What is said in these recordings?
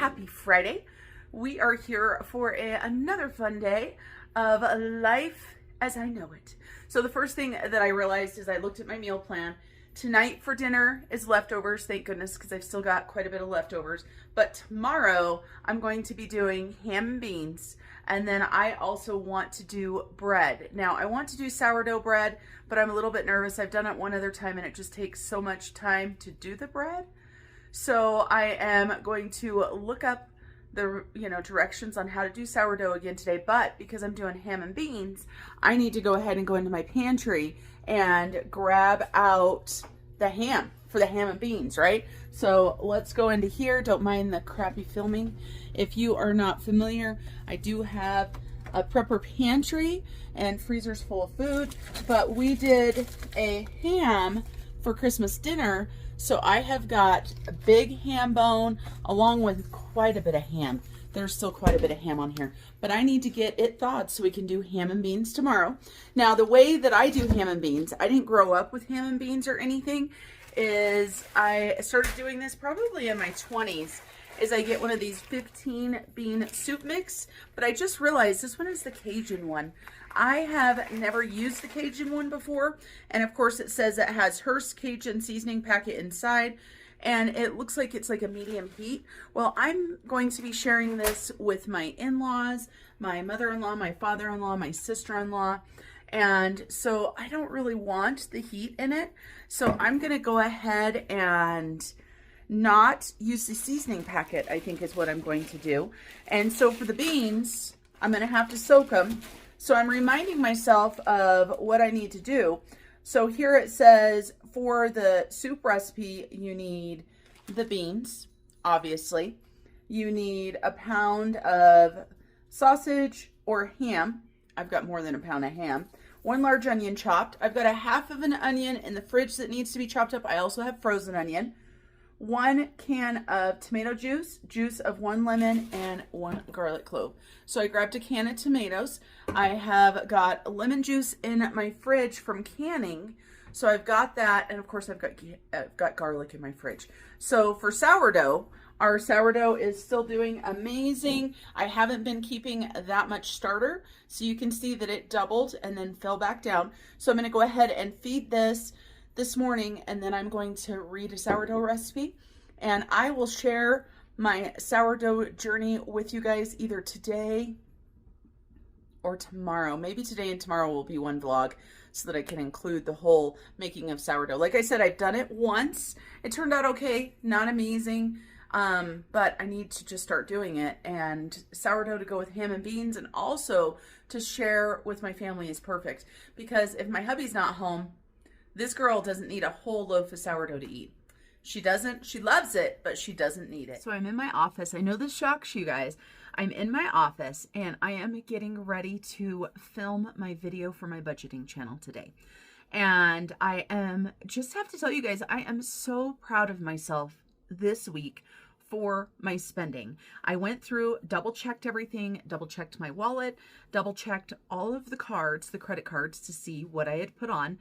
Happy Friday. We are here for another fun day of life as I know it. So the first thing that I realized is I looked at my meal plan. Tonight for dinner is leftovers, thank goodness, because I've still got quite a bit of leftovers. But tomorrow I'm going to be doing ham and beans. And then I also want to do bread. Now I want to do sourdough bread, but I'm a little bit nervous. I've done it one other time and it just takes so much time to do the bread. So I am going to look up the directions on how to do sourdough again today, but because I'm doing ham and beans, I need to go ahead and go into my pantry and grab out the ham for the ham and beans, right? So let's go into here. Don't mind the crappy filming. If you are not familiar, I do have a prepper pantry and freezers full of food, but we did a ham for Christmas dinner. So I have got a big ham bone along with quite a bit of ham. There's still quite a bit of ham on here, but I need to get it thawed so we can do ham and beans tomorrow. Now, the way that I do ham and beans, I didn't grow up with ham and beans or anything, is I started doing this probably in my 20s, is I get one of these 15 bean soup mix, but I just realized this one is the Cajun one. I have never used the Cajun one before, and of course it says it has Hearst Cajun seasoning packet inside, and it looks like it's like a medium heat. Well, I'm going to be sharing this with my in-laws, my mother-in-law, my father-in-law, my sister-in-law, and so I don't really want the heat in it, so I'm going to go ahead and not use the seasoning packet, I think is what I'm going to do. And so for the beans, I'm going to have to soak them. So I'm reminding myself of what I need to do. So here it says for the soup recipe, you need the beans, obviously. You need a pound of sausage or ham. I've got more than a pound of ham. 1 large onion chopped. I've got a half of an onion in the fridge that needs to be chopped up. I also have frozen onion. 1 can of tomato juice, juice of 1 lemon, and 1 garlic clove. So I grabbed a can of tomatoes. I have got lemon juice in my fridge from canning. So I've got that, and of course I've got garlic in my fridge. So for sourdough, our sourdough is still doing amazing. I haven't been keeping that much starter, so you can see that it doubled and then fell back down. So I'm going to go ahead and feed this morning, and then I'm going to read a sourdough recipe, and I will share my sourdough journey with you guys either today or tomorrow. Maybe today and tomorrow will be one vlog so that I can include the whole making of sourdough. Like I said, I've done it once. It turned out okay, not amazing, but I need to just start doing it. And sourdough to go with ham and beans and also to share with my family is perfect, because if my hubby's not home, this girl doesn't need a whole loaf of sourdough to eat. She doesn't. She loves it, but she doesn't need it. So I'm in my office. I know this shocks you guys. I'm in my office and I am getting ready to film my video for my budgeting channel today. And just have to tell you guys, I am so proud of myself this week for my spending. I went through, double checked everything, double checked my wallet, double checked all of the cards, the credit cards, to see what I had put on.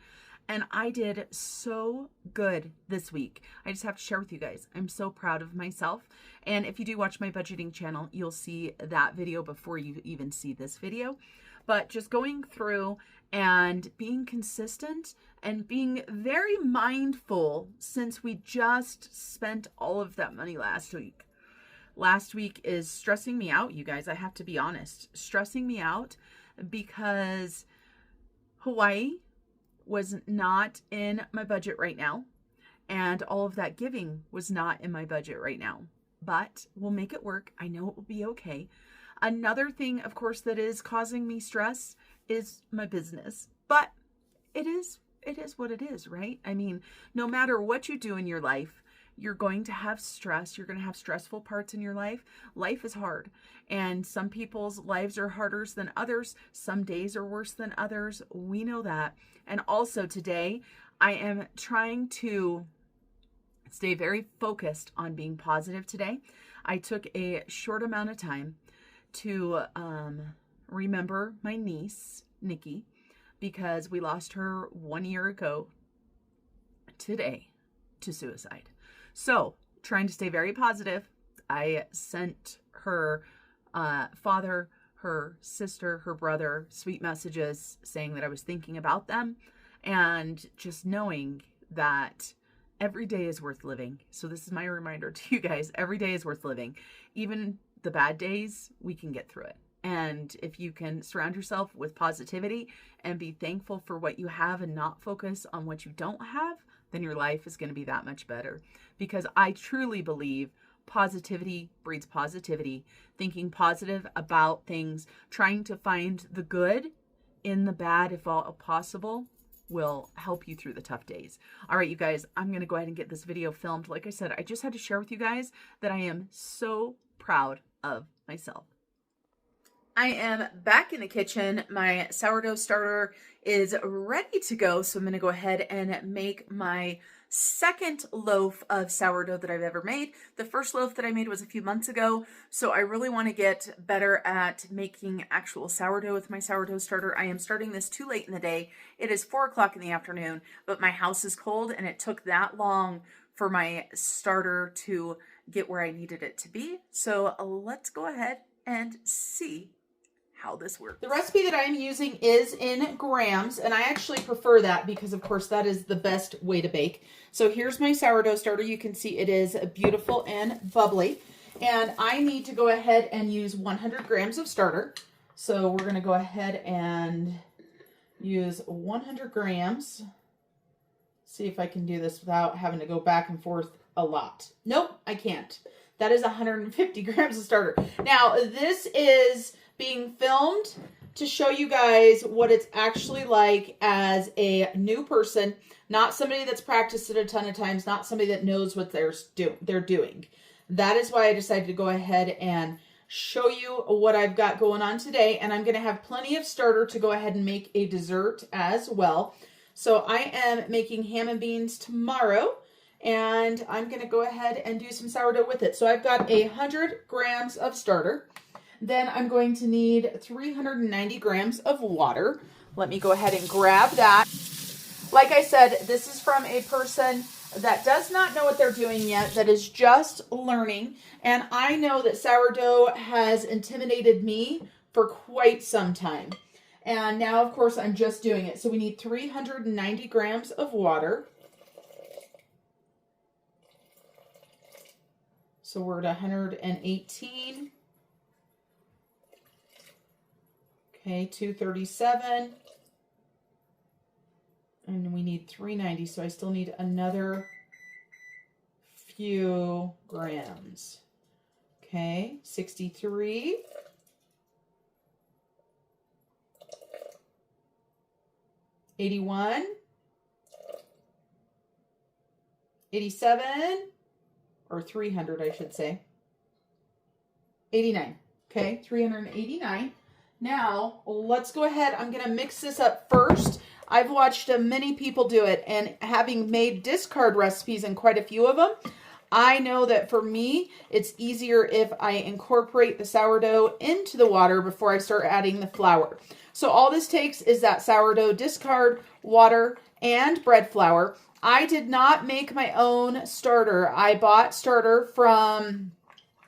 And I did so good this week. I just have to share with you guys. I'm so proud of myself. And if you do watch my budgeting channel, you'll see that video before you even see this video. But just going through and being consistent and being very mindful, since we just spent all of that money last week. Last week is stressing me out, you guys. I have to be honest. Stressing me out because Hawaii was not in my budget right now, and all of that giving was not in my budget right now, but we'll make it work. I know it will be okay. Another thing, of course, that is causing me stress is my business, but it is what it is, right? I mean, no matter what you do in your life, you're going to have stress. You're going to have stressful parts in your life. Life is hard, and some people's lives are harder than others. Some days are worse than others. We know that. And also today, I am trying to stay very focused on being positive today. I took a short amount of time to remember my niece, Nikki, because we lost her 1 year ago today to suicide. So trying to stay very positive. I sent her father, her sister, her brother sweet messages saying that I was thinking about them, and just knowing that every day is worth living. So this is my reminder to you guys. Every day is worth living. Even the bad days, we can get through it. And if you can surround yourself with positivity and be thankful for what you have and not focus on what you don't have, then your life is going to be that much better. Because I truly believe positivity breeds positivity. Thinking positive about things, trying to find the good in the bad if all possible, will help you through the tough days. All right, you guys, I'm going to go ahead and get this video filmed. Like I said, I just had to share with you guys that I am so proud of myself. I am back in the kitchen. My sourdough starter is ready to go. So I'm going to go ahead and make my second loaf of sourdough that I've ever made. The first loaf that I made was a few months ago. So I really want to get better at making actual sourdough with my sourdough starter. I am starting this too late in the day. It is 4 o'clock in the afternoon, but my house is cold and it took that long for my starter to get where I needed it to be. So let's go ahead and see how this works. The recipe that I'm using is in grams, and I actually prefer that because, of course, that is the best way to bake. So here's my sourdough starter. You can see it is beautiful and bubbly, and I need to go ahead and use 100 grams of starter. So we're going to go ahead and use 100 grams. See if I can do this without having to go back and forth a lot. Nope, I can't. That is 150 grams of starter. Now, this is being filmed to show you guys what it's actually like as a new person, not somebody that's practiced it a ton of times, not somebody that knows what they're doing. That is why I decided to go ahead and show you what I've got going on today, and I'm going to have plenty of starter to go ahead and make a dessert as well. So I am making ham and beans tomorrow, and I'm going to go ahead and do some sourdough with it. So I've got 100 grams of starter. Then I'm going to need 390 grams of water. Let me go ahead and grab that. Like I said, this is from a person that does not know what they're doing yet, that is just learning. And I know that sourdough has intimidated me for quite some time. And now, of course, I'm just doing it. So we need 390 grams of water. So we're at 118. Okay, 237, and we need 390, so I still need another few grams. Okay, 63, 81, 87, or 300, I should say, 89. Okay, 389. Now, let's go ahead. I'm going to mix this up first. I've watched many people do it, and having made discard recipes and quite a few of them, I know that for me, it's easier if I incorporate the sourdough into the water before I start adding the flour. So all this takes is that sourdough discard, water, and bread flour. I did not make my own starter. I bought starter from,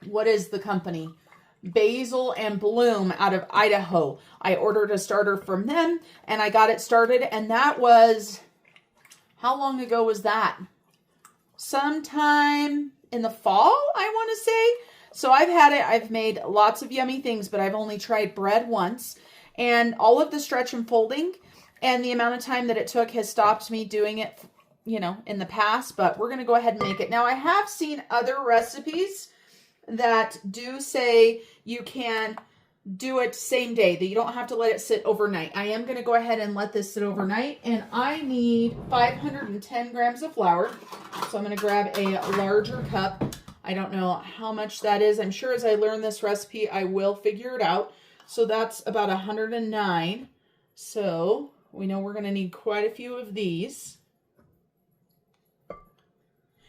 what is the company? Basil and Bloom out of Idaho. I ordered a starter from them and I got it started, and that was, how long ago was that? Sometime in the fall, I want to say. So I've had it. I've made lots of yummy things, but I've only tried bread once, and all of the stretch and folding and the amount of time that it took has stopped me doing it, you know, in the past, but we're going to go ahead and make it. Now, I have seen other recipes that do say you can do it same day, that you don't have to let it sit overnight. I am going to go ahead and let this sit overnight, and I need 510 grams of flour. So I'm going to grab a larger cup. I don't know how much that is. I'm sure as I learn this recipe, I will figure it out. So that's about 109. So we know we're going to need quite a few of these.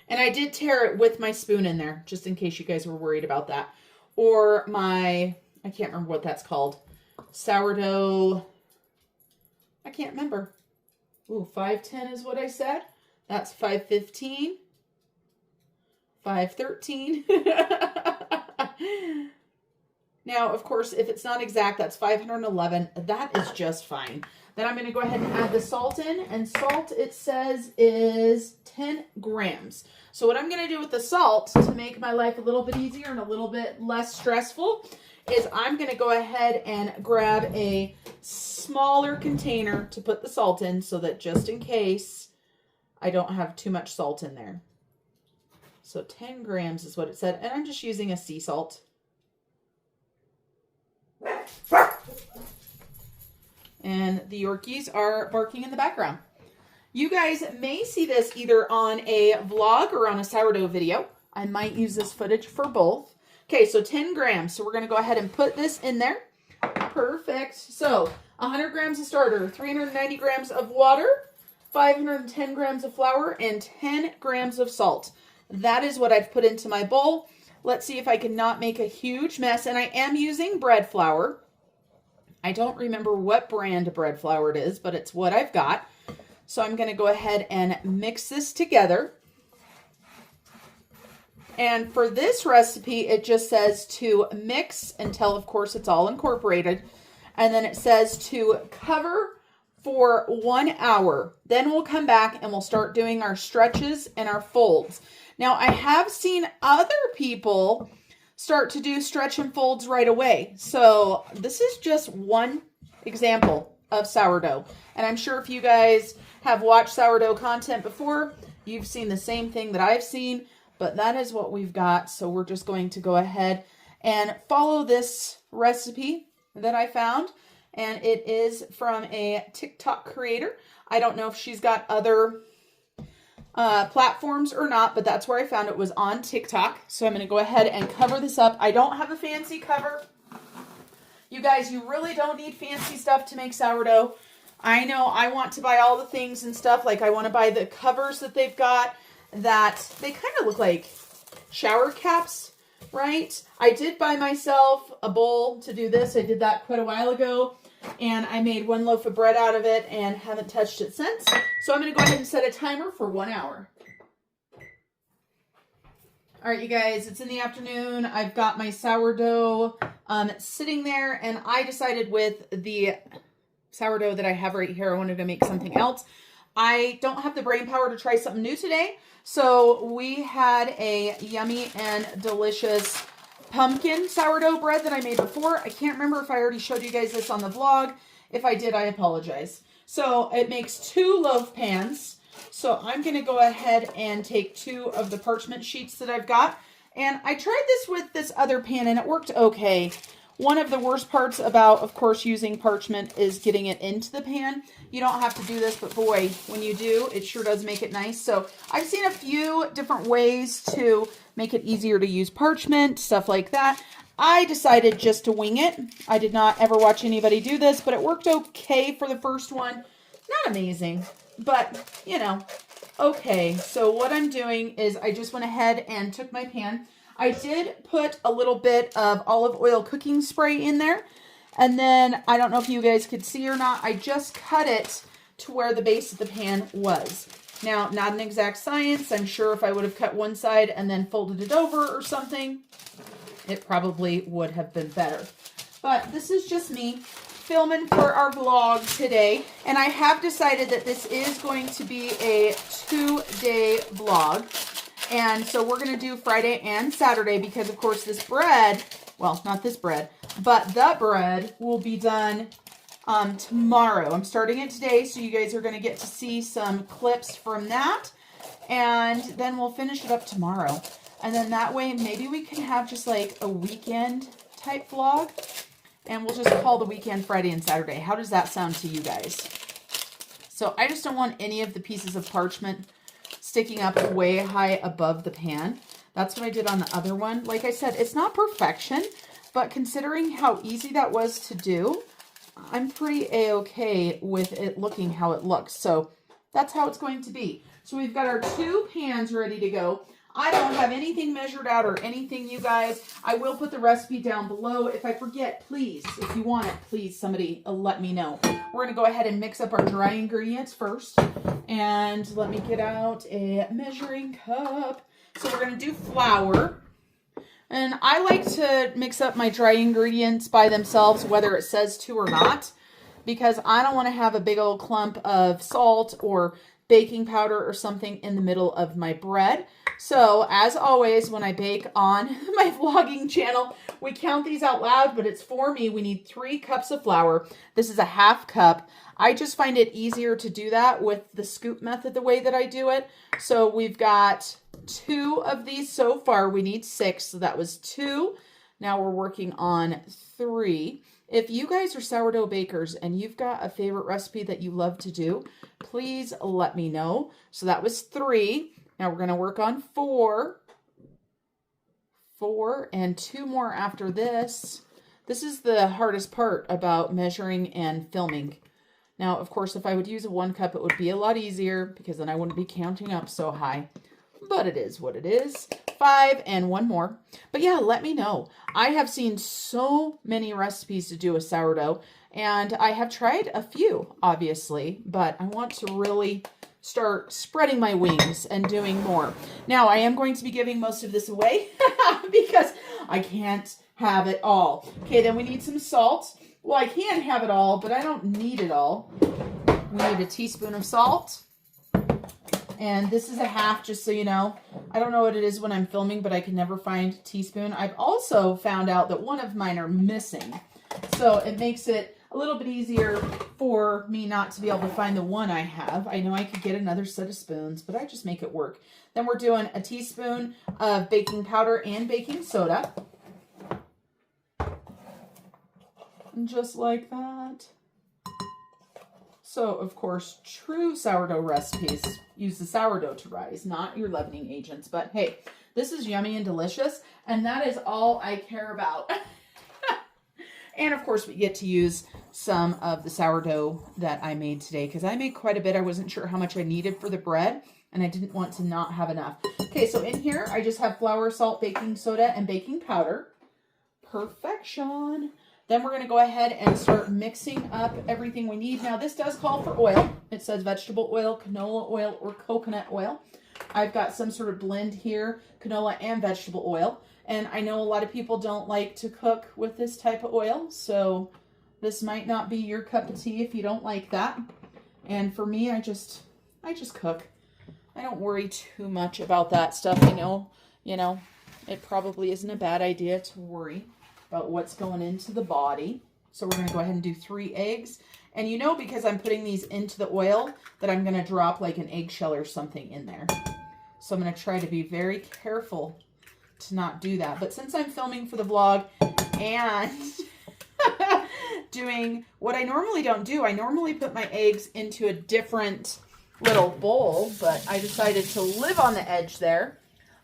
And I did tear it with my spoon in there, just in case you guys were worried about that. Or my, I can't remember what that's called. Sourdough, I can't remember. Ooh, 510 is what I said. That's 515. 513. Now, of course, if it's not exact, that's 511. That is just fine. Then I'm going to go ahead and add the salt in. And salt, it says, is 10 grams. So what I'm going to do with the salt to make my life a little bit easier and a little bit less stressful is I'm going to go ahead and grab a smaller container to put the salt in so that just in case I don't have too much salt in there. So 10 grams is what it said. And I'm just using a sea salt. And the Yorkies are barking in the background. You guys may see this either on a vlog or on a sourdough video. I might use this footage for both. Okay, so 10 grams. So we're going to go ahead and put this in there. Perfect. So 100 grams of starter, 390 grams of water, 510 grams of flour, and 10 grams of salt. That is what I've put into my bowl. Let's see if I can not make a huge mess. And I am using bread flour. I don't remember what brand of bread flour it is, but it's what I've got. So I'm going to go ahead and mix this together. And for this recipe, it just says to mix until, of course, it's all incorporated. And then it says to cover for 1 hour. Then we'll come back and we'll start doing our stretches and our folds. Now, I have seen other people start to do stretch and folds right away. So this is just one example of sourdough. And I'm sure if you guys have watched sourdough content before, you've seen the same thing that I've seen, but that is what we've got. So we're just going to go ahead and follow this recipe that I found. And it is from a TikTok creator. I don't know if she's got other platforms or not, but that's where I found it, was on TikTok. So I'm going to go ahead and cover this up. I don't have a fancy cover. You guys, you really don't need fancy stuff to make sourdough. I know I want to buy all the things and stuff. Like I want to buy the covers that they've got that they kind of look like shower caps, right? I did buy myself a bowl to do this. I did that quite a while ago. And I made 1 loaf of bread out of it and haven't touched it since. So I'm going to go ahead and set a timer for 1 hour. All right, you guys, it's in the afternoon. I've got my sourdough sitting there, and I decided with the sourdough that I have right here, I wanted to make something else. I don't have the brain power to try something new today. So we had a yummy and delicious pumpkin sourdough bread that I made before. I can't remember if I already showed you guys this on the vlog. If I did, I apologize. So it makes 2 loaf pans. So I'm going to go ahead and take 2 of the parchment sheets that I've got. And I tried this with this other pan and it worked okay. One of the worst parts about, of course, using parchment is getting it into the pan. You don't have to do this, but boy, when you do, it sure does make it nice. So I've seen a few different ways to make it easier to use parchment, stuff like that. I decided just to wing it. I did not ever watch anybody do this, but it worked okay for the first one. Not amazing, but you know, okay. So what I'm doing is I just went ahead and took my pan. I did put a little bit of olive oil cooking spray in there. And then, I don't know if you guys could see or not, I just cut it to where the base of the pan was. Now, not an exact science. I'm sure if I would have cut one side and then folded it over or something, it probably would have been better. But this is just me filming for our vlog today. And I have decided that this is going to be a 2-day vlog. And so we're going to do Friday and Saturday because, of course, this bread, well, not this bread, but the bread will be done tomorrow. I'm starting it today, so you guys are going to get to see some clips from that. And then we'll finish it up tomorrow. And then that way, maybe we can have just like a weekend type vlog. And we'll just call the weekend Friday and Saturday. How does that sound to you guys? So I just don't want any of the pieces of parchment sticking up way high above the pan. That's what I did on the other one. Like I said, it's not perfection, but considering how easy that was to do, I'm pretty a-okay with it looking how it looks. So that's how it's going to be. So we've got our 2 pans ready to go. I don't have anything measured out or anything, you guys. I will put the recipe down below. If I forget, please, if you want it, please, somebody let me know. We're going to go ahead and mix up our dry ingredients first. And let me get out a measuring cup. So we're going to do flour. And I like to mix up my dry ingredients by themselves, whether it says to or not, because I don't want to have a big old clump of salt or baking powder or something in the middle of my bread. So as always, when I bake on my vlogging channel, we count these out loud, but it's for me. We need 3 cups of flour. This is a half cup. I just find it easier to do that with the scoop method the way that I do it. So we've got 2 of these so far. We need 6, so that was 2. Now we're working on 3. If you guys are sourdough bakers and you've got a favorite recipe that you love to do, please let me know. So that was 3. Now we're going to work on 4. 4 and 2 more after this. This is the hardest part about measuring and filming. Now, of course, if I would use a 1 cup, it would be a lot easier because then I wouldn't be counting up so high. But it is what it is. 5 and 1 more. But yeah, let me know. I have seen so many recipes to do a sourdough, and I have tried a few, obviously, but I want to really start spreading my wings and doing more. Now, I am going to be giving most of this away because I can't have it all. Okay, then we need some salt. Well, I can have it all, but I don't need it all. We need a teaspoon of salt. And this is a half, just so you know. I don't know what it is when I'm filming, but I can never find a teaspoon. I've also found out that one of mine are missing. So it makes it a little bit easier for me not to be able to find the one I have. I know I could get another set of spoons, but I just make it work. Then we're doing a teaspoon of baking powder and baking soda. And just like that. So, of course, true sourdough recipes use the sourdough to rise, not your leavening agents. But hey, this is yummy and delicious, and that is all I care about. And of course, we get to use some of the sourdough that I made today because I made quite a bit. I wasn't sure how much I needed for the bread, and I didn't want to not have enough. Okay, so in here, I just have flour, salt, baking soda, and baking powder. Perfection. Then we're going to go ahead and start mixing up everything we need. Now, this does call for oil. It says vegetable oil, canola oil, or coconut oil. I've got some sort of blend here, canola and vegetable oil. And I know a lot of people don't like to cook with this type of oil, so this might not be your cup of tea if you don't like that. And for me, I just cook. I don't worry too much about that stuff. I know, it probably isn't a bad idea to worry about what's going into the body. So we're going to go ahead and do 3 eggs. And because I'm putting these into the oil, that I'm going to drop like an eggshell or something in there. So I'm going to try to be very careful to not do that. But since I'm filming for the vlog and doing what I normally don't do, I normally put my eggs into a different little bowl, but I decided to live on the edge there.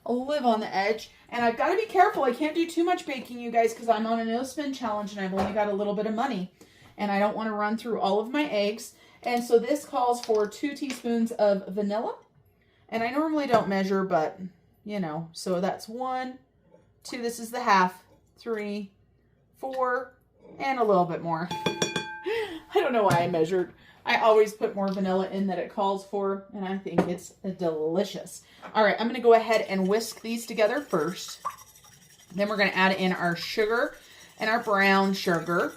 I'll live on the edge. And I've got to be careful. I can't do too much baking, you guys, because I'm on a no spin challenge and I've only got a little bit of money. And I don't want to run through all of my eggs. And so this calls for 2 teaspoons of vanilla. And I normally don't measure, but, so that's 1, 2, this is the half, 3, 4, and a little bit more. I don't know why I measured. I always put more vanilla in that it calls for, and I think it's delicious. All right, I'm going to go ahead and whisk these together first. Then we're going to add in our sugar and our brown sugar.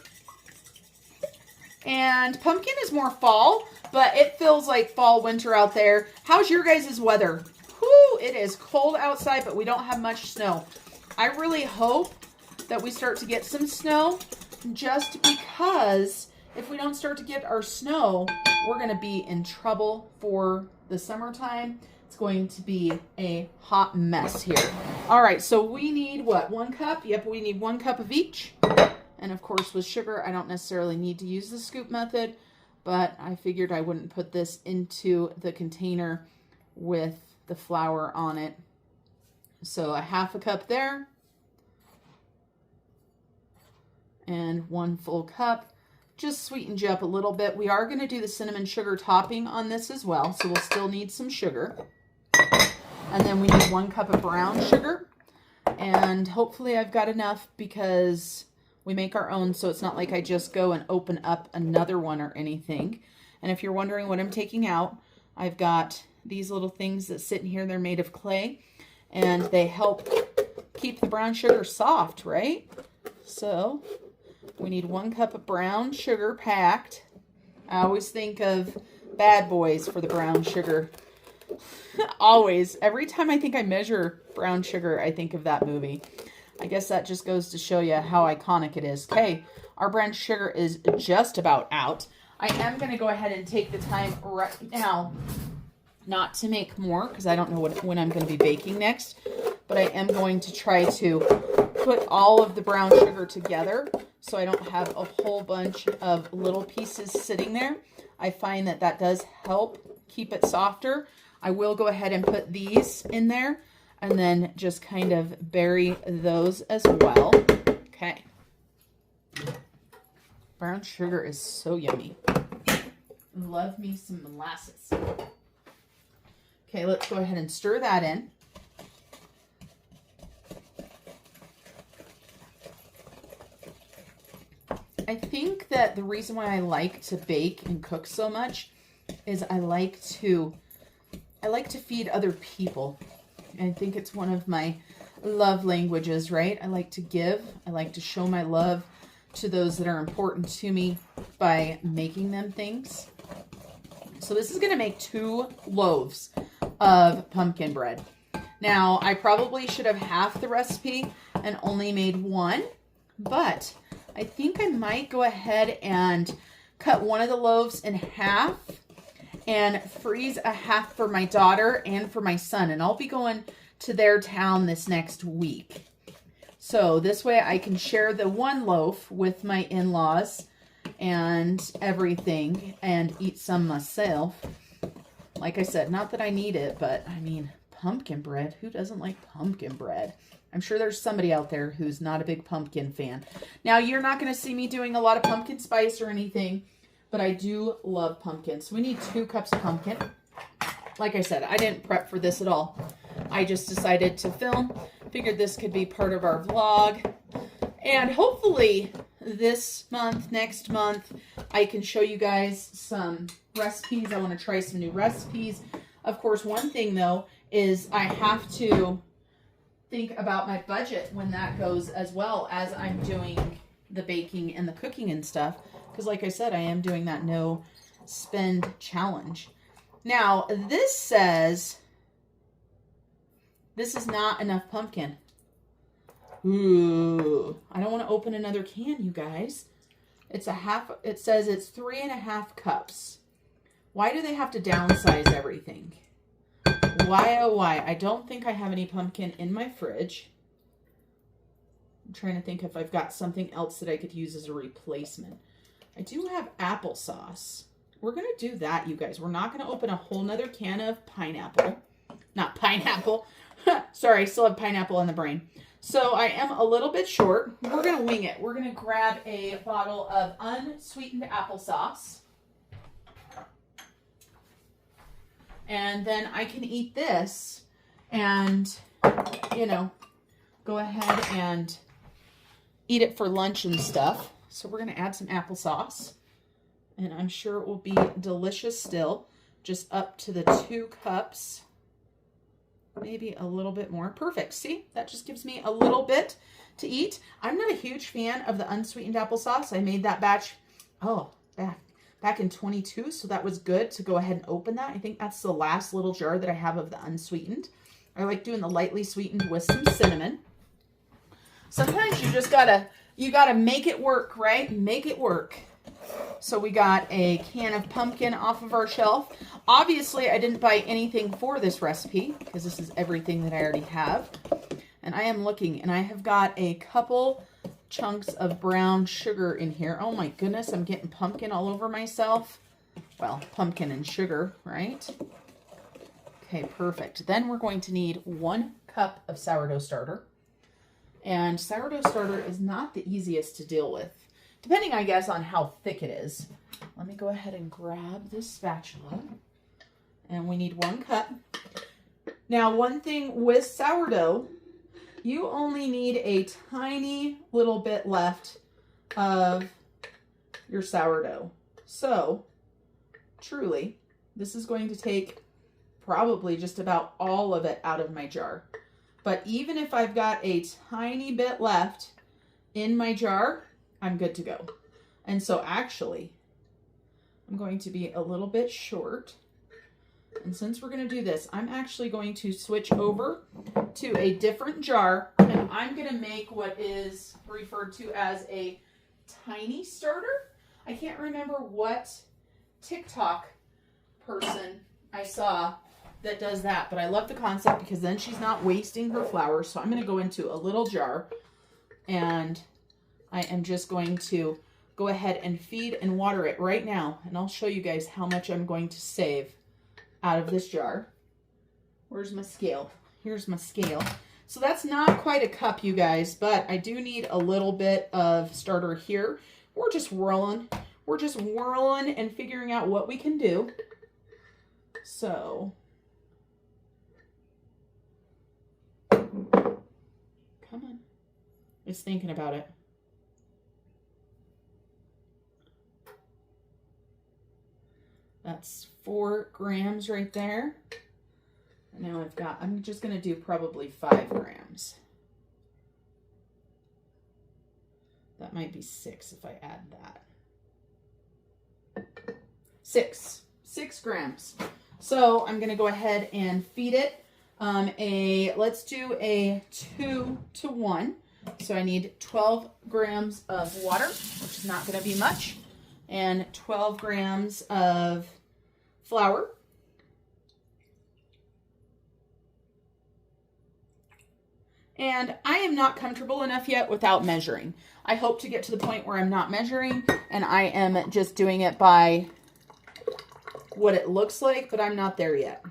And pumpkin is more fall, but it feels like fall, winter out there. How's your guys' weather? Whew, it is cold outside, but we don't have much snow. I really hope that we start to get some snow, just because if we don't start to get our snow, we're going to be in trouble for the summertime. It's going to be a hot mess here. All right, so we need what? 1 cup? Yep, we need 1 cup of each. And of course, with sugar, I don't necessarily need to use the scoop method, but I figured I wouldn't put this into the container with the flour on it. So a half a cup there. And 1 full cup. Just sweetens you up a little bit. We are going to do the cinnamon sugar topping on this as well, so we'll still need some sugar. And then we need 1 cup of brown sugar. And hopefully I've got enough because we make our own, so it's not like I just go and open up another one or anything. And if you're wondering what I'm taking out, I've got these little things that sit in here. They're made of clay, and they help keep the brown sugar soft, right? So we need 1 cup of brown sugar packed. I always think of Bad Boys for the brown sugar. Always. Every time I think I measure brown sugar, I think of that movie. I guess that just goes to show you how iconic it is. Okay, our brown sugar is just about out. I am going to go ahead and take the time right now not to make more because I don't know when I'm going to be baking next. But I am going to try to put all of the brown sugar together so I don't have a whole bunch of little pieces sitting there. I find that that does help keep it softer. I will go ahead and put these in there and then just kind of bury those as well. Okay. Brown sugar is so yummy. Love me some molasses. Okay, let's go ahead and stir that in. I think that the reason why I like to bake and cook so much is I like to feed other people. I think it's one of my love languages, right? I like to give. I like to show my love to those that are important to me by making them things. So this is going to make 2 loaves of pumpkin bread. Now, I probably should have half the recipe and only made 1, but I think I might go ahead and cut one of the loaves in half and freeze a half for my daughter and for my son. And I'll be going to their town this next week. So this way I can share the 1 loaf with my in-laws and everything and eat some myself. Like I said, not that I need it, but I mean, pumpkin bread. Who doesn't like pumpkin bread? I'm sure there's somebody out there who's not a big pumpkin fan. Now, you're not going to see me doing a lot of pumpkin spice or anything, but I do love pumpkin. So we need 2 cups of pumpkin. Like I said, I didn't prep for this at all. I just decided to film. Figured this could be part of our vlog. And hopefully this month, next month, I can show you guys some recipes. I want to try some new recipes. Of course, one thing though is I have to think about my budget when that goes, as well as I'm doing the baking and the cooking and stuff. Because like I said, I am doing that no spend challenge. Now, this says this is not enough pumpkin. Ooh, I don't want to open another can, you guys. It's a half, it says it's 3.5 cups. Why do they have to downsize everything? Why, oh why? I don't think I have any pumpkin in my fridge. I'm trying to think if I've got something else that I could use as a replacement. I do have applesauce. We're going to do that, you guys. We're not going to open a whole nother can of pineapple. Not pineapple. Sorry, I still have pineapple in the brain. So I am a little bit short. We're going to wing it. We're going to grab a bottle of unsweetened applesauce. And then I can eat this and, you know, go ahead and eat it for lunch and stuff. So we're going to add some applesauce. And I'm sure it will be delicious still. Just up to the 2 cups. Maybe a little bit more. Perfect. See, that just gives me a little bit to eat. I'm not a huge fan of the unsweetened applesauce. I made that batch, back in 22, so that was good to go ahead and open that. I think that's the last little jar that I have of the unsweetened. I like doing the lightly sweetened with some cinnamon. Sometimes you just gotta make it work, right? Make it work. So we got a can of pumpkin off of our shelf. Obviously, I didn't buy anything for this recipe because this is everything that I already have. And I am looking, and I have got a couple chunks of brown sugar in here. Oh my goodness, I'm getting pumpkin all over myself. Well, pumpkin and sugar, right? Okay, perfect. Then we're going to need 1 cup of sourdough starter. And sourdough starter is not the easiest to deal with, depending, I guess, on how thick it is. Let me go ahead and grab this spatula. And we need 1 cup. Now, one thing with sourdough, you only need a tiny little bit left of your sourdough. So, truly, this is going to take probably just about all of it out of my jar. But even if I've got a tiny bit left in my jar, I'm good to go. And so actually, I'm going to be a little bit short. And since we're going to do this, I'm actually going to switch over to a different jar, and I'm going to make what is referred to as a tiny starter. I can't remember what TikTok person I saw that does that, but I love the concept because then she's not wasting her flour. So I'm going to go into a little jar, and I am just going to go ahead and feed and water it right now, and I'll show you guys how much I'm going to save out of this jar. Where's my scale? Here's my scale. So that's not quite a cup, you guys, but I do need a little bit of starter here. We're just whirling. We're just whirling and figuring out what we can do. So, come on. It's thinking about it. That's 4 grams right there. And now I'm just going to do probably 5 grams. That might be 6 if I add that. 6 grams. So I'm going to go ahead and feed it let's do a 2 to 1. So I need 12 grams of water, which is not going to be much, and 12 grams of flour. And I am not comfortable enough yet without measuring. I hope to get to the point where I'm not measuring and I am just doing it by what it looks like, but I'm not there yet.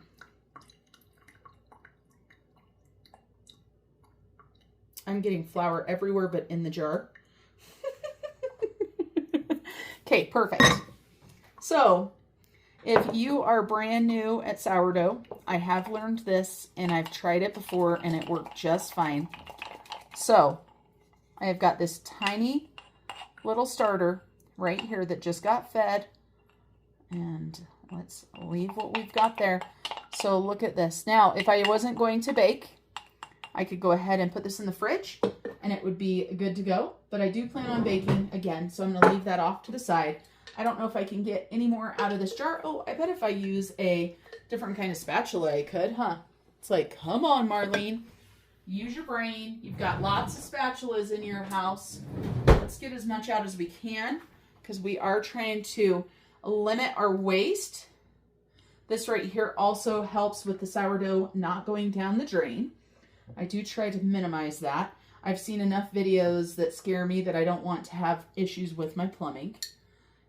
I'm getting flour everywhere but in the jar. Okay, perfect. So, if you are brand new at sourdough, I have learned this and I've tried it before and it worked just fine. So, I have got this tiny little starter right here that just got fed. And let's leave what we've got there. So, look at this. Now, if I wasn't going to bake, I could go ahead and put this in the fridge and it would be good to go. But I do plan on baking again, so I'm going to leave that off to the side. I don't know if I can get any more out of this jar. Oh, I bet if I use a different kind of spatula, I could, huh? It's like, come on, Marlene. Use your brain. You've got lots of spatulas in your house. Let's get as much out as we can because we are trying to limit our waste. This right here also helps with the sourdough not going down the drain. I do try to minimize that. I've seen enough videos that scare me that I don't want to have issues with my plumbing.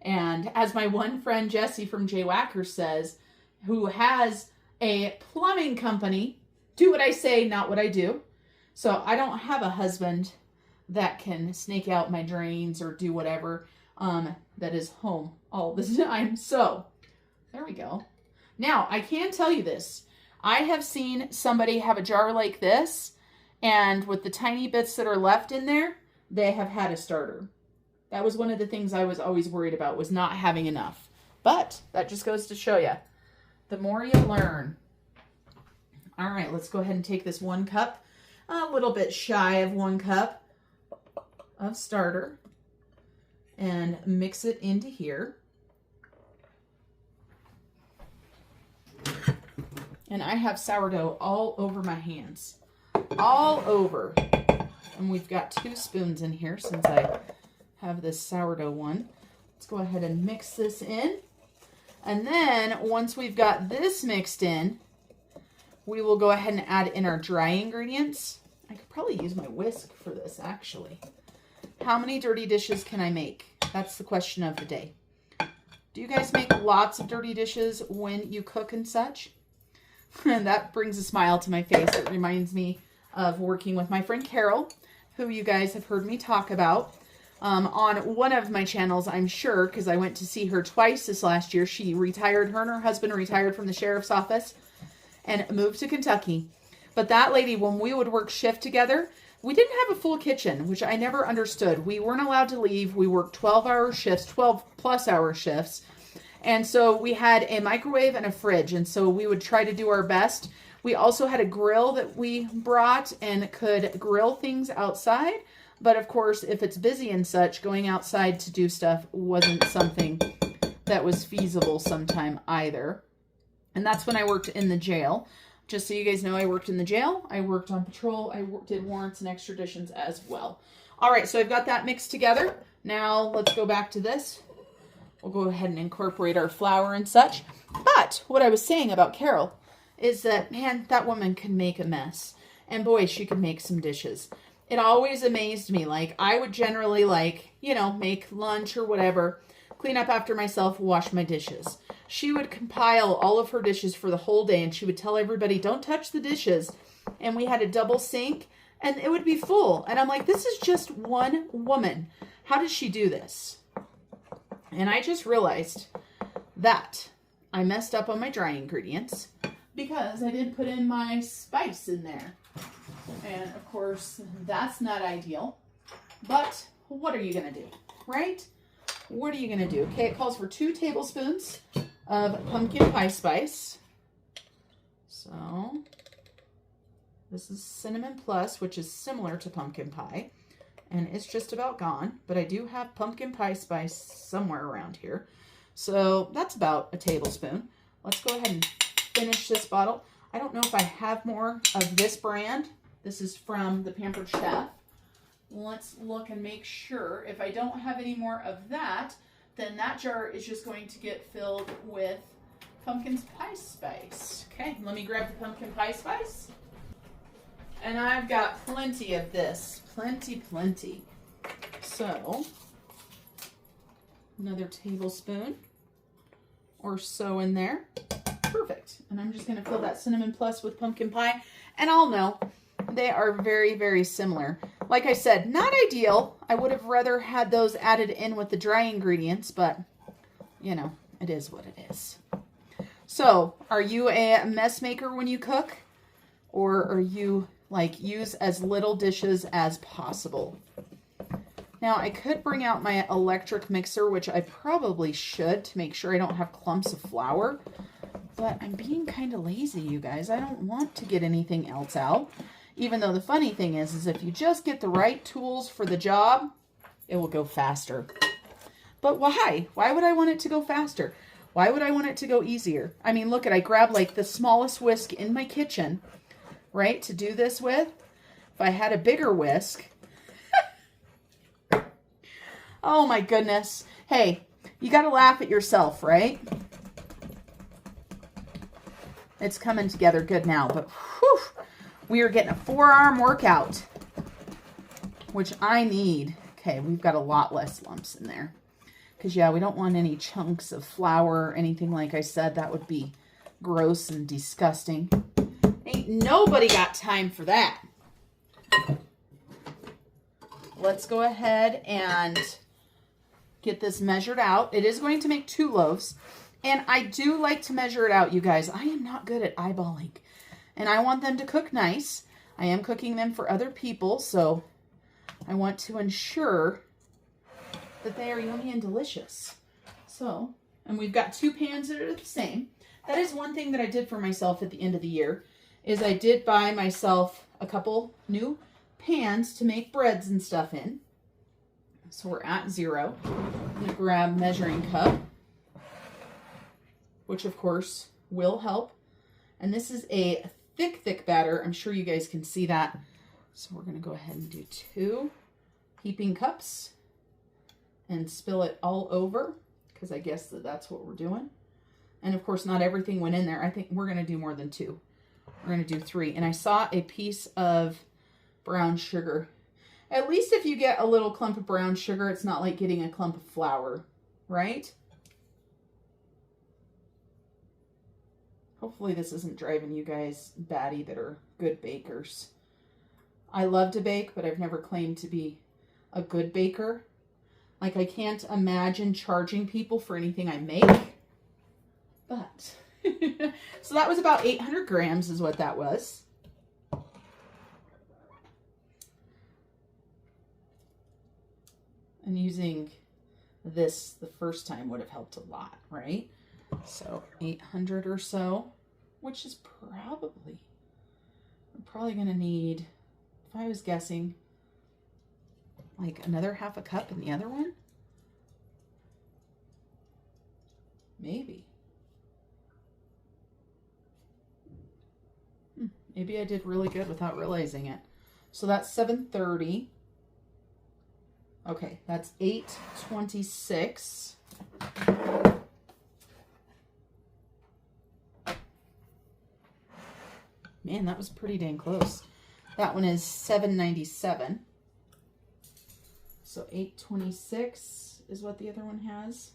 And as my one friend Jessie from J Wacker says, who has a plumbing company, do what I say, not what I do. So I don't have a husband that can snake out my drains or do whatever that is home all the time. So there we go. Now I can tell you this. I have seen somebody have a jar like this, and with the tiny bits that are left in there, they have had a starter. That was one of the things I was always worried about, was not having enough. But that just goes to show you, the more you learn. All right, let's go ahead and take this 1 cup, a little bit shy of 1 cup of starter, and mix it into here. And I have sourdough all over my hands, all over. And we've got 2 spoons in here since I have this sourdough one. Let's go ahead and mix this in. And then once we've got this mixed in, we will go ahead and add in our dry ingredients. I could probably use my whisk for this, actually. How many dirty dishes can I make? That's the question of the day. Do you guys make lots of dirty dishes when you cook and such? And that brings a smile to my face. It reminds me of working with my friend Carol, who you guys have heard me talk about on one of my channels, I'm sure, because I went to see her twice this last year. She retired, her and her husband retired from the sheriff's office and moved to Kentucky. But that lady, when we would work shift together, we didn't have a full kitchen, which I never understood. We weren't allowed to leave. We worked 12-hour shifts, 12-plus-hour shifts. And so we had a microwave and a fridge. And so we would try to do our best. We also had a grill that we brought and could grill things outside. But of course, if it's busy and such, going outside to do stuff wasn't something that was feasible sometime either. And that's when I worked in the jail. Just so you guys know, I worked in the jail. I worked on patrol. I did warrants and extraditions as well. All right, so I've got that mixed together. Now let's go back to this. We'll go ahead and incorporate our flour and such. But what I was saying about Carol is that, man, that woman can make a mess. And boy, she could make some dishes. It always amazed me. Like, I would generally, like, you know, make lunch or whatever, clean up after myself, wash my dishes. She would compile all of her dishes for the whole day, and she would tell everybody, don't touch the dishes. And we had a double sink, and it would be full. And I'm like, this is just one woman. How does she do this? And I just realized that I messed up on my dry ingredients because I didn't put in my spice in there. And of course, that's not ideal. But what are you going to do, right? What are you going to do? Okay, it calls for 2 tablespoons of pumpkin pie spice. So this is Cinnamon Plus, which is similar to pumpkin pie. And it's just about gone. But I do have pumpkin pie spice somewhere around here. So that's about a tablespoon. Let's go ahead and finish this bottle. I don't know if I have more of this brand. This is from the Pampered Chef. Let's look and make sure. If I don't have any more of that, then that jar is just going to get filled with pumpkin pie spice. Okay, let me grab the pumpkin pie spice. And I've got plenty of this. Plenty. So, another tablespoon or so in there. Perfect. And I'm just going to fill that Cinnamon Plus with pumpkin pie. And I'll know they are very, very similar. Like I said, not ideal. I would have rather had those added in with the dry ingredients, but, you know, it is what it is. So, are you a mess maker when you cook? Or are you, like, use as little dishes as possible? Now, I could bring out my electric mixer, which I probably should to make sure I don't have clumps of flour. But I'm being kind of lazy, you guys. I don't want to get anything else out. Even though the funny thing is if you just get the right tools for the job, it will go faster. But why? Why would I want it to go faster? Why would I want it to go easier? I mean, look, I grabbed like the smallest whisk in my kitchen, right, to do this with. If I had a bigger whisk. Oh my goodness. Hey, you got to laugh at yourself, right? It's coming together good now, but whew, we are getting a forearm workout, which I need. Okay, we've got a lot less lumps in there. Because, yeah, we don't want any chunks of flour or anything. Like I said, that would be gross and disgusting. Ain't nobody got time for that. Let's go ahead and get this measured out. It is going to make 2 loaves. And I do like to measure it out, you guys. I am not good at eyeballing. And I want them to cook nice. I am cooking them for other people, so I want to ensure that they are yummy and delicious. So, and we've got 2 pans that are the same. That is one thing that I did for myself at the end of the year, is I did buy myself a couple new pans to make breads and stuff in. So we're at 0. I'm going to grab measuring cup, which of course will help. And this is a thick batter. I'm sure you guys can see that. So we're going to go ahead and do 2 heaping cups and spill it all over, because I guess that's what we're doing. And of course, not everything went in there. I think we're going to do more than 2. We're going to do 3. And I saw a piece of brown sugar. At least if you get a little clump of brown sugar, it's not like getting a clump of flour, right? Hopefully this isn't driving you guys batty that are good bakers. I love to bake, but I've never claimed to be a good baker. Like, I can't imagine charging people for anything I make. But, so that was about 800 grams is what that was. And using this the first time would have helped a lot, right? So 800 or so, which is probably probably going to need, if I was guessing, like another half a cup in the other one. Maybe. Maybe I did really good without realizing it. So that's 7:30. Okay, that's 8:26. Man, that was pretty dang close. That one is 7:97. So 8:26 is what the other one has.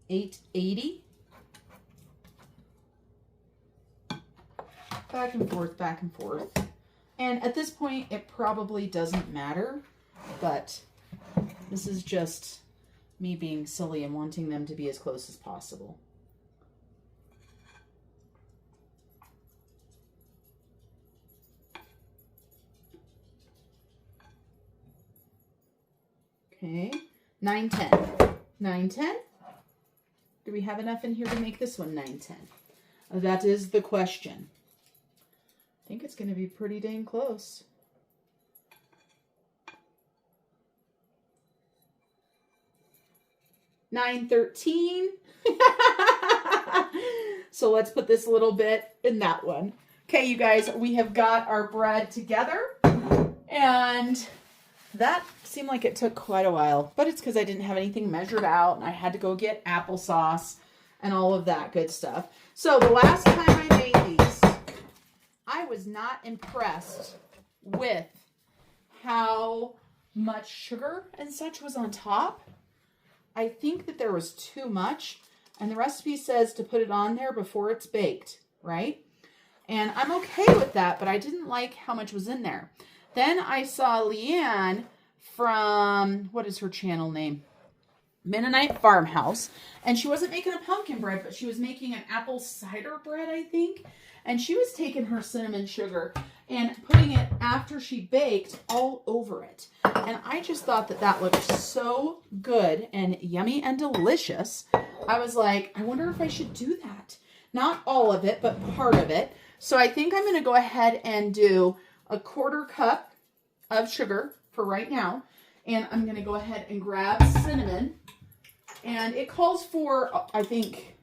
$8.80. Back and forth, back and forth. And at this point, it probably doesn't matter, but this is just me being silly and wanting them to be as close as possible. Okay, 9:10. 9:10. Do we have enough in here to make this one 9:10? That is the question. I think it's going to be pretty dang close. 9:13. So let's put this a little bit in that one. Okay, you guys, we have got our bread together, and that seemed like it took quite a while, but it's because I didn't have anything measured out, and I had to go get applesauce and all of that good stuff. So the last time I made these, I was not impressed with how much sugar and such was on top. I think that there was too much, and the recipe says to put it on there before it's baked, right? And I'm okay with that, but I didn't like how much was in there. Then I saw Leanne from, what is her channel name? Mennonite Farmhouse. And she wasn't making a pumpkin bread, but she was making an apple cider bread, I think. And she was taking her cinnamon sugar and putting it after she baked all over it. And I just thought that that looked so good and yummy and delicious. I was like, I wonder if I should do that. Not all of it, but part of it. So I think I'm going to go ahead and do a 1/4 cup of sugar for right now. And I'm going to go ahead and grab cinnamon. And it calls for, I think,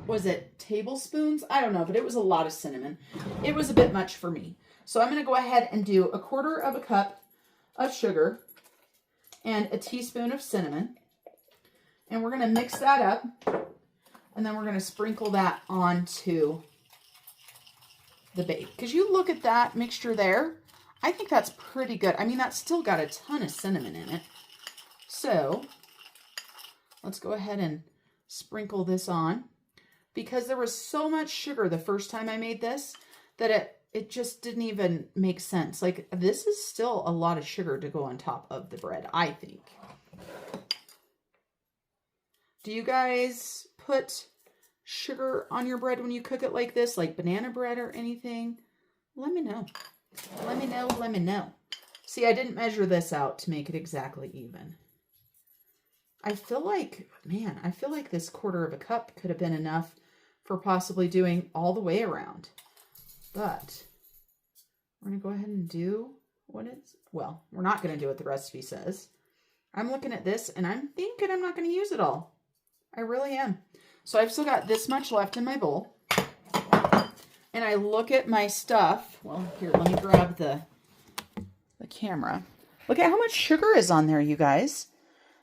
was it tablespoons? I don't know, but it was a lot of cinnamon. It was a bit much for me. So I'm going to go ahead and do a 1/4 cup of sugar and a teaspoon of cinnamon. And we're going to mix that up. And then we're going to sprinkle that onto the bake. Because you look at that mixture there, I think that's pretty good. I mean, that's still got a ton of cinnamon in it. So let's go ahead and sprinkle this on. Because there was so much sugar the first time I made this that it just didn't even make sense. Like, this is still a lot of sugar to go on top of the bread, I think. Do you guys put sugar on your bread when you cook it like this, like banana bread or anything? Let me know. Let me know, let me know. See, I didn't measure this out to make it exactly even. I feel like, man, I feel like this 1/4 cup could have been enough for possibly doing all the way around. But we're going to go ahead and do what it's, well, we're not going to do what the recipe says. I'm looking at this and I'm thinking I'm not going to use it all. I really am. So I've still got this much left in my bowl. And I look at my stuff. Well, here, let me grab the camera. Look at how much sugar is on there, you guys.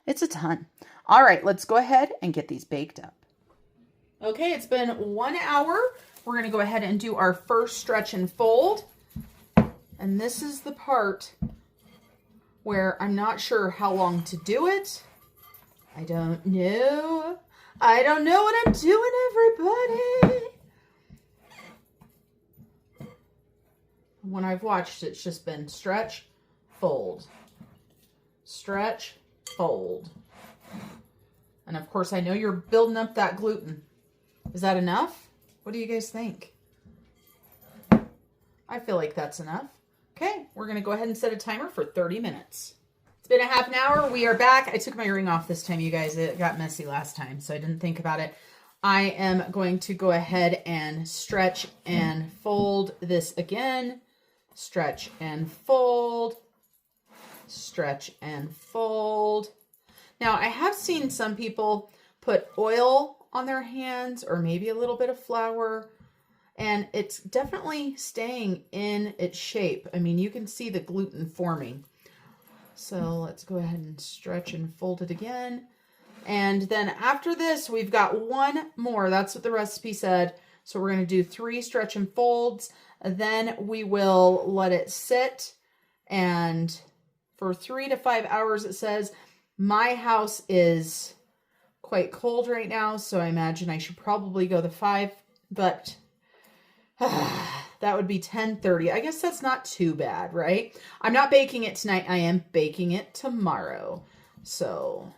It's a ton. All right, let's go ahead and get these baked up. Okay, it's been 1 hour. We're going to go ahead and do our first stretch and fold. And this is the part where I'm not sure how long to do it. I don't know. I don't know what I'm doing, everybody. When I've watched, it's just been stretch, fold, stretch, fold. And of course, I know you're building up that gluten. Is that enough? What do you guys think? I feel like that's enough. Okay, we're going to go ahead and set a timer for 30 minutes. It's been a half an hour. We are back. I took my ring off this time, you guys. It got messy last time, so I didn't think about it. I am going to go ahead and stretch and fold this again. Stretch and fold. Stretch and fold. Now, I have seen some people put oil on their hands or maybe a little bit of flour, and it's definitely staying in its shape. I mean, you can see the gluten forming. So let's go ahead and stretch and fold it again. And then after this, we've got one more. That's what the recipe said. So we're going to do 3 stretch and folds. Then we will let it sit. And for 3 to 5 hours, it says. My house is quite cold right now, so I imagine I should probably go the 5, but that would be 10:30. I guess that's not too bad, right? I'm not baking it tonight. I am baking it tomorrow. So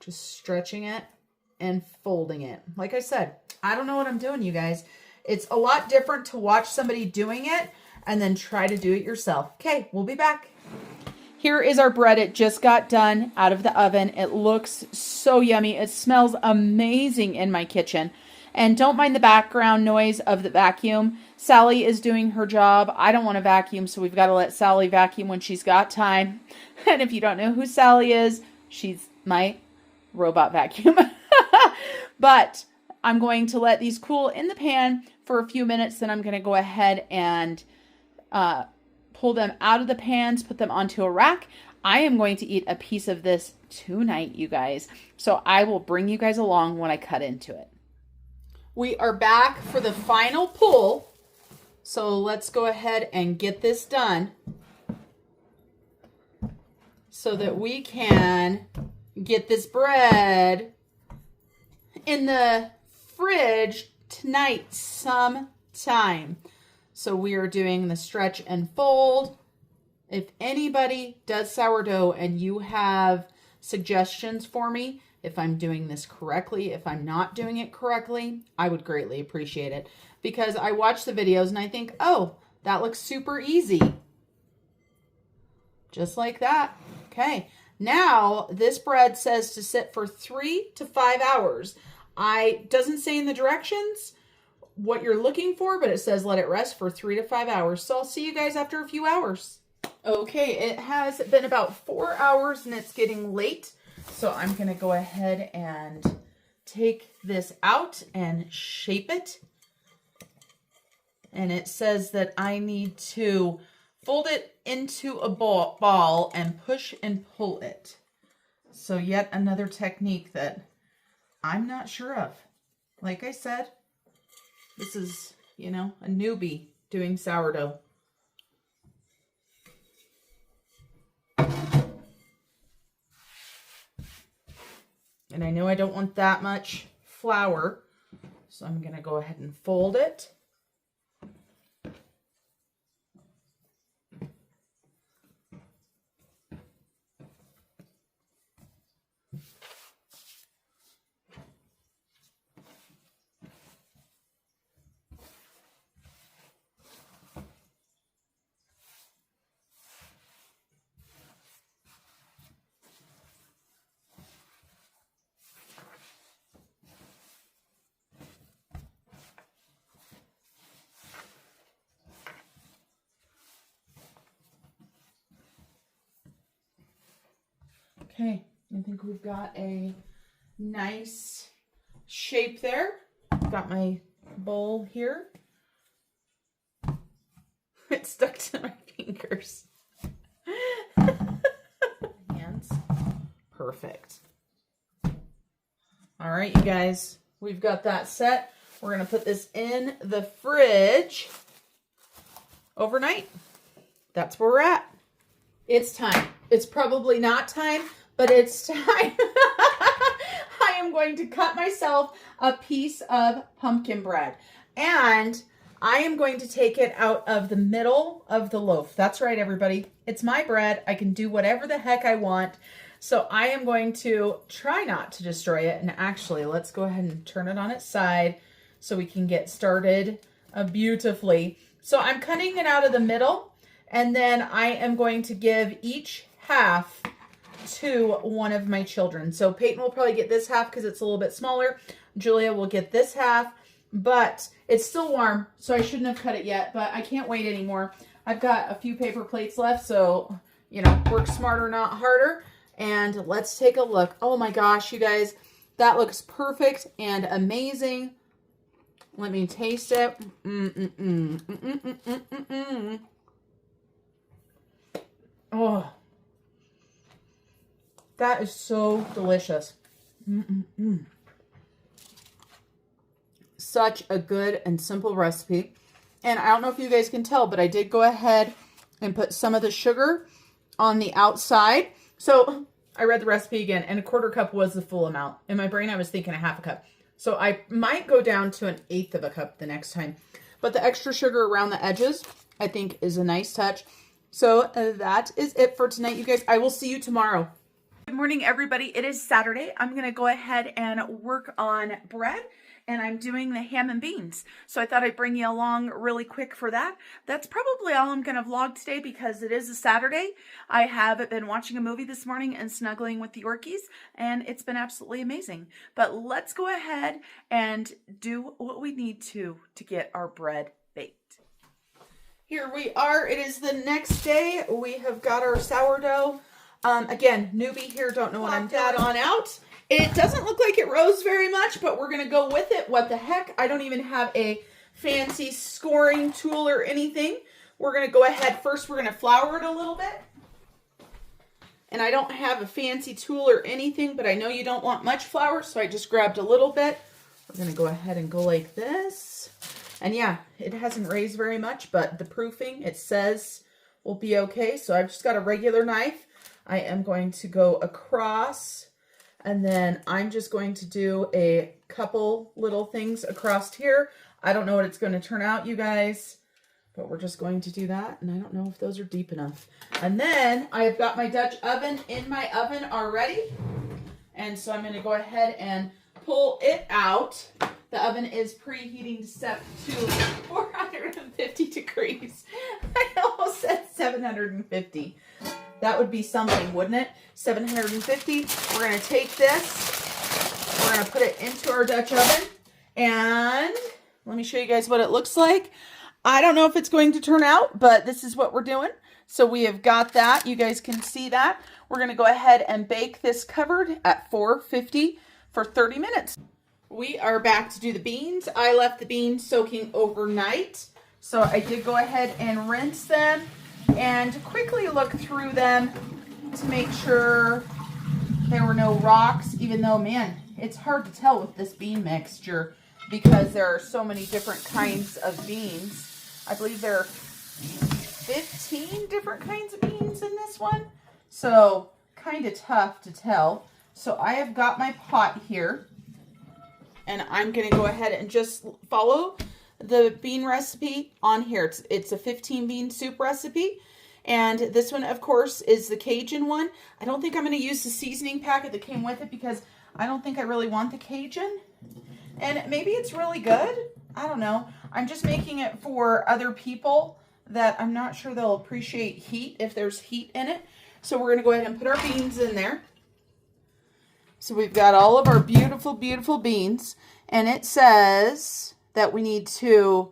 just stretching it and folding it. Like I said, I don't know what I'm doing, you guys. It's a lot different to watch somebody doing it and then try to do it yourself. Okay, we'll be back. Here is our bread. It just got done out of the oven. It looks so yummy. It smells amazing in my kitchen. And don't mind the background noise of the vacuum. Sally is doing her job. I don't want to vacuum, so we've got to let Sally vacuum when she's got time. And if you don't know who Sally is, she's my robot vacuum. But I'm going to let these cool in the pan for a few minutes. Then I'm going to go ahead and pull them out of the pans, put them onto a rack. I am going to eat a piece of this tonight, you guys. So I will bring you guys along when I cut into it. We are back for the final pull. So let's go ahead and get this done so that we can get this bread in the fridge tonight sometime. So we are doing the stretch and fold. If anybody does sourdough and you have suggestions for me, if I'm doing this correctly, if I'm not doing it correctly, I would greatly appreciate it. Because I watch the videos and I think, oh, that looks super easy. Just like that. Okay. Now, this bread says to sit for 3 to 5 hours. Doesn't say in the directions what you're looking for, but it says let it rest for 3 to 5 hours. So I'll see you guys after a few hours. Okay, it has been about 4 hours and it's getting late. So I'm going to go ahead and take this out and shape it. And it says that I need to fold it into a ball and push and pull it. So yet another technique that I'm not sure of. Like I said, this is, you know, a newbie doing sourdough. And I know I don't want that much flour, so I'm going to go ahead and fold it. Okay, I think we've got a nice shape there. Got my bowl here. It stuck to my fingers. Hands. Perfect. All right, you guys, we've got that set. We're going to put this in the fridge overnight. That's where we're at. It's time. It's probably not time, but it's time. I am going to cut myself a piece of pumpkin bread. And I am going to take it out of the middle of the loaf. That's right, everybody. It's my bread. I can do whatever the heck I want. So I am going to try not to destroy it. And actually, let's go ahead and turn it on its side so we can get started beautifully. So I'm cutting it out of the middle. And then I am going to give each half to one of my children. So Peyton will probably get this half because it's a little bit smaller. Julia will get this half, but it's still warm, so I shouldn't have cut it yet, but I can't wait anymore. I've got a few paper plates left, so, you know, work smarter, not harder. And let's take a look. Oh my gosh, you guys, that looks perfect and amazing. Let me taste it. Oh, that is so delicious. Such a good and simple recipe. And I don't know if you guys can tell, but I did go ahead and put some of the sugar on the outside. So I read the recipe again, and 1/4 cup was the full amount. In my brain, I was thinking 1/2 cup. So I might go down to 1/8 of a cup the next time. But the extra sugar around the edges, I think, is a nice touch. So that is it for tonight, you guys. I will see you tomorrow. Good morning, everybody. It is Saturday. I'm going to go ahead and work on bread, and I'm doing the ham and beans. So I thought I'd bring you along really quick for that. That's probably all I'm going to vlog today because it is a Saturday. I have been watching a movie this morning and snuggling with the Yorkies, and it's been absolutely amazing. But let's go ahead and do what we need to get our bread baked. Here we are. It is the next day. We have got our sourdough. Again, newbie here, don't know what I'm doing. On out. It doesn't look like it rose very much, but we're going to go with it. What the heck? I don't even have a fancy scoring tool or anything. We're going to go ahead. First, we're going to flour it a little bit. And I don't have a fancy tool or anything, but I know you don't want much flour, so I just grabbed a little bit. We're going to go ahead and go like this. And yeah, it hasn't raised very much, but the proofing, it says, will be okay. So I've just got a regular knife. I am going to go across, and then I'm just going to do a couple little things across here. I don't know what it's going to turn out, you guys, but we're just going to do that, and I don't know if those are deep enough. And then I've got my Dutch oven in my oven already, and so I'm going to go ahead and pull it out. The oven is preheating to 450 degrees. I almost said 750. That would be something, wouldn't it? 750. We're going to take this. We're going to put it into our Dutch oven. And let me show you guys what it looks like. I don't know if it's going to turn out, but this is what we're doing. So we have got that. You guys can see that. We're going to go ahead and bake this covered at 450 for 30 minutes. We are back to do the beans. I left the beans soaking overnight. So I did go ahead and rinse them and quickly look through them to make sure there were no rocks, even though, man, it's hard to tell with this bean mixture because there are so many different kinds of beans. I believe there are 15 different kinds of beans in this one, so kind of tough to tell. So I have got my pot here, and I'm going to go ahead and just follow the bean recipe on here. It's a 15 bean soup recipe. And this one, of course, is the Cajun one. I don't think I'm going to use the seasoning packet that came with it because I don't think I really want the Cajun. And maybe it's really good. I don't know. I'm just making it for other people that I'm not sure they'll appreciate heat if there's heat in it. So we're going to go ahead and put our beans in there. So we've got all of our beautiful, beautiful beans. And it says that we need to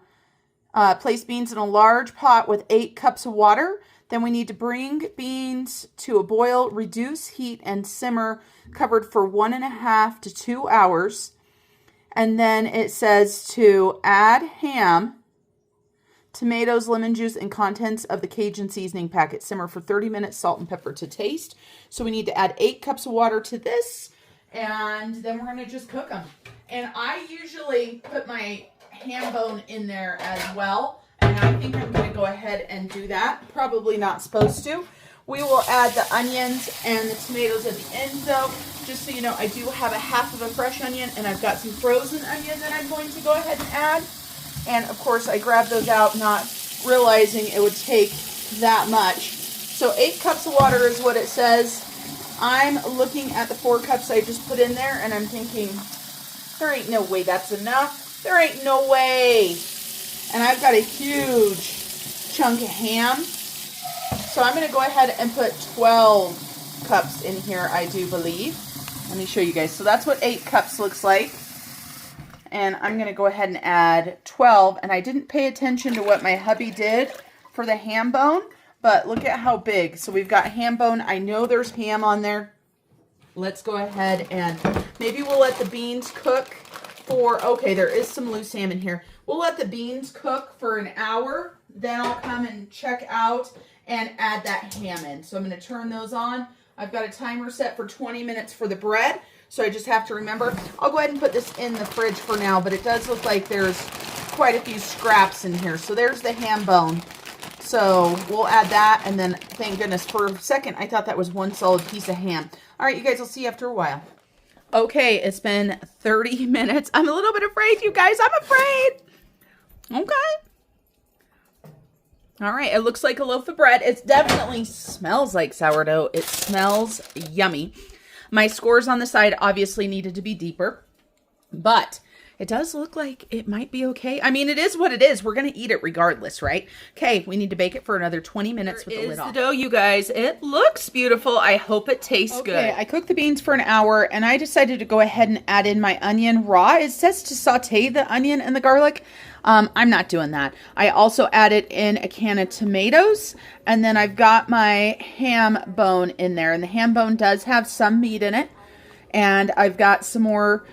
place beans in a large pot with 8 cups of water. Then we need to bring beans to a boil, reduce heat, and simmer covered for 1.5 to 2 hours. And then it says to add ham, tomatoes, lemon juice, and contents of the Cajun seasoning packet. Simmer for 30 minutes, salt and pepper to taste. So we need to add 8 cups of water to this, and then we're going to just cook them. And I usually put my ham bone in there as well, and I think I'm going to go ahead and do that. Probably not supposed to. We will add the onions and the tomatoes at the end, though. Just so you know, I do have a half of a fresh onion, and I've got some frozen onion that I'm going to go ahead and add. And, of course, I grabbed those out, not realizing it would take that much. So 8 cups of water is what it says. I'm looking at the 4 cups I just put in there, and I'm thinking, there ain't no way that's enough. There ain't no way. And I've got a huge chunk of ham. So I'm going to go ahead and put 12 cups in here, I do believe. Let me show you guys. So that's what 8 cups looks like. And I'm going to go ahead and add 12. And I didn't pay attention to what my hubby did for the ham bone, but look at how big. So we've got ham bone. I know there's ham on there. Let's go ahead and maybe we'll let the beans cook for, okay, there is some loose ham in here. We'll let the beans cook for an hour. Then I'll come and check out and add that ham in. So I'm going to turn those on. I've got a timer set for 20 minutes for the bread. So I just have to remember. I'll go ahead and put this in the fridge for now, but it does look like there's quite a few scraps in here. So there's the ham bone. So we'll add that, and then thank goodness for a second I thought that was one solid piece of ham. All right, you guys, I'll see you after a while. Okay, it's been 30 minutes. I'm a little bit afraid, you guys. I'm afraid. Okay. All right, it looks like a loaf of bread. It definitely smells like sourdough. It smells yummy. My scores on the side obviously needed to be deeper, but it does look like it might be okay. I mean, it is what it is. We're going to eat it regardless, right? Okay, we need to bake it for another 20 minutes with the lid off. The dough, you guys. It looks beautiful. I hope it tastes good. Okay, I cooked the beans for an hour, and I decided to go ahead and add in my onion raw. It says to saute the onion and the garlic. I'm not doing that. I also added in a can of tomatoes, and then I've got my ham bone in there, and the ham bone does have some meat in it. And I've got some more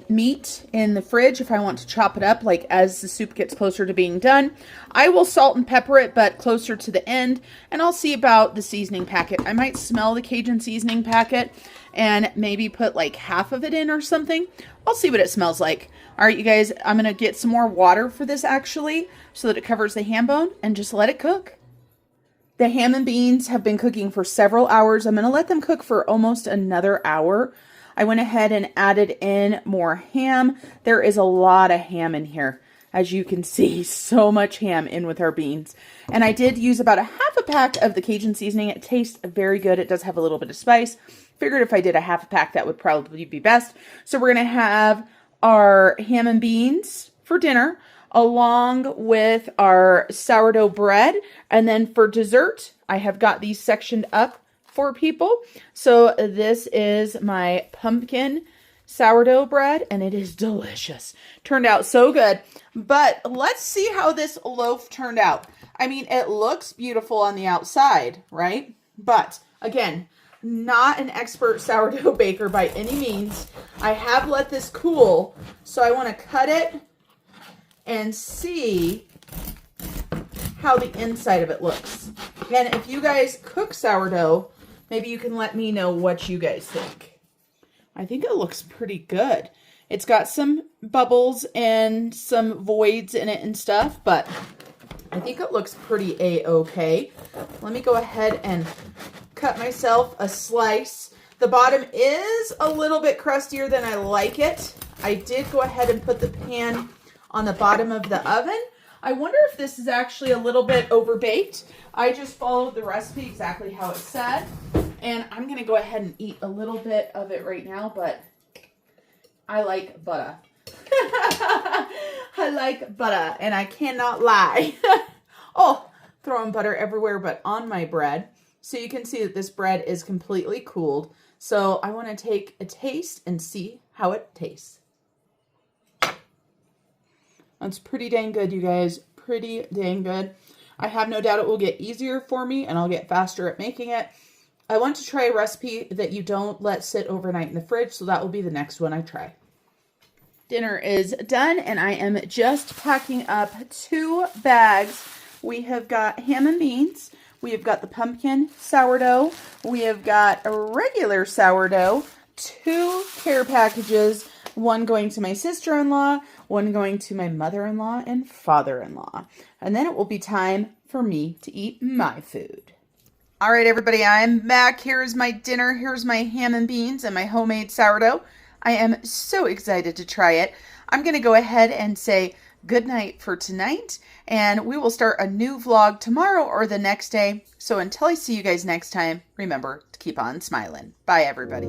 meat in the fridge if I want to chop it up, like as the soup gets closer to being done. I will salt and pepper it, but closer to the end. And I'll see about the seasoning packet. I might smell the Cajun seasoning packet and maybe put like half of it in or something. I'll see what it smells like. All right, you guys, I'm going to get some more water for this actually so that it covers the ham bone and just let it cook. The ham and beans have been cooking for several hours. I'm going to let them cook for almost another hour. I went ahead and added in more ham. There is a lot of ham in here. As you can see, so much ham in with our beans. And I did use about a half a pack of the Cajun seasoning. It tastes very good. It does have a little bit of spice. Figured if I did a half a pack, that would probably be best. So we're going to have our ham and beans for dinner, along with our sourdough bread. And then for dessert, I have got these sectioned up for people. So this is my pumpkin sourdough bread, and it is delicious. Turned out so good. But let's see how this loaf turned out. I mean, it looks beautiful on the outside, right? But again, not an expert sourdough baker by any means. I have let this cool, so I want to cut it and see how the inside of it looks. And if you guys cook sourdough, maybe you can let me know what you guys think. I think it looks pretty good. It's got some bubbles and some voids in it and stuff, but I think it looks pretty a-okay. Let me go ahead and cut myself a slice. The bottom is a little bit crustier than I like it. I did go ahead and put the pan on the bottom of the oven. I wonder if this is actually a little bit overbaked. I just followed the recipe exactly how it said. And I'm going to go ahead and eat a little bit of it right now, but I like butter. I like butter, and I cannot lie. Oh, throwing butter everywhere, but on my bread. So you can see that this bread is completely cooled. So I want to take a taste and see how it tastes. That's pretty dang good, you guys. Pretty dang good. I have no doubt it will get easier for me, and I'll get faster at making it. I want to try a recipe that you don't let sit overnight in the fridge, so that will be the next one I try. Dinner is done, and I am just packing up 2 bags. We have got ham and beans. We have got the pumpkin sourdough. We have got a regular sourdough. 2 care packages. One going to my sister-in-law, one going to my mother-in-law and father-in-law. And then it will be time for me to eat my food. All right, everybody, I'm back. Here's my dinner. Here's my ham and beans and my homemade sourdough. I am so excited to try it. I'm going to go ahead and say good night for tonight, and we will start a new vlog tomorrow or the next day. So until I see you guys next time, remember to keep on smiling. Bye, everybody.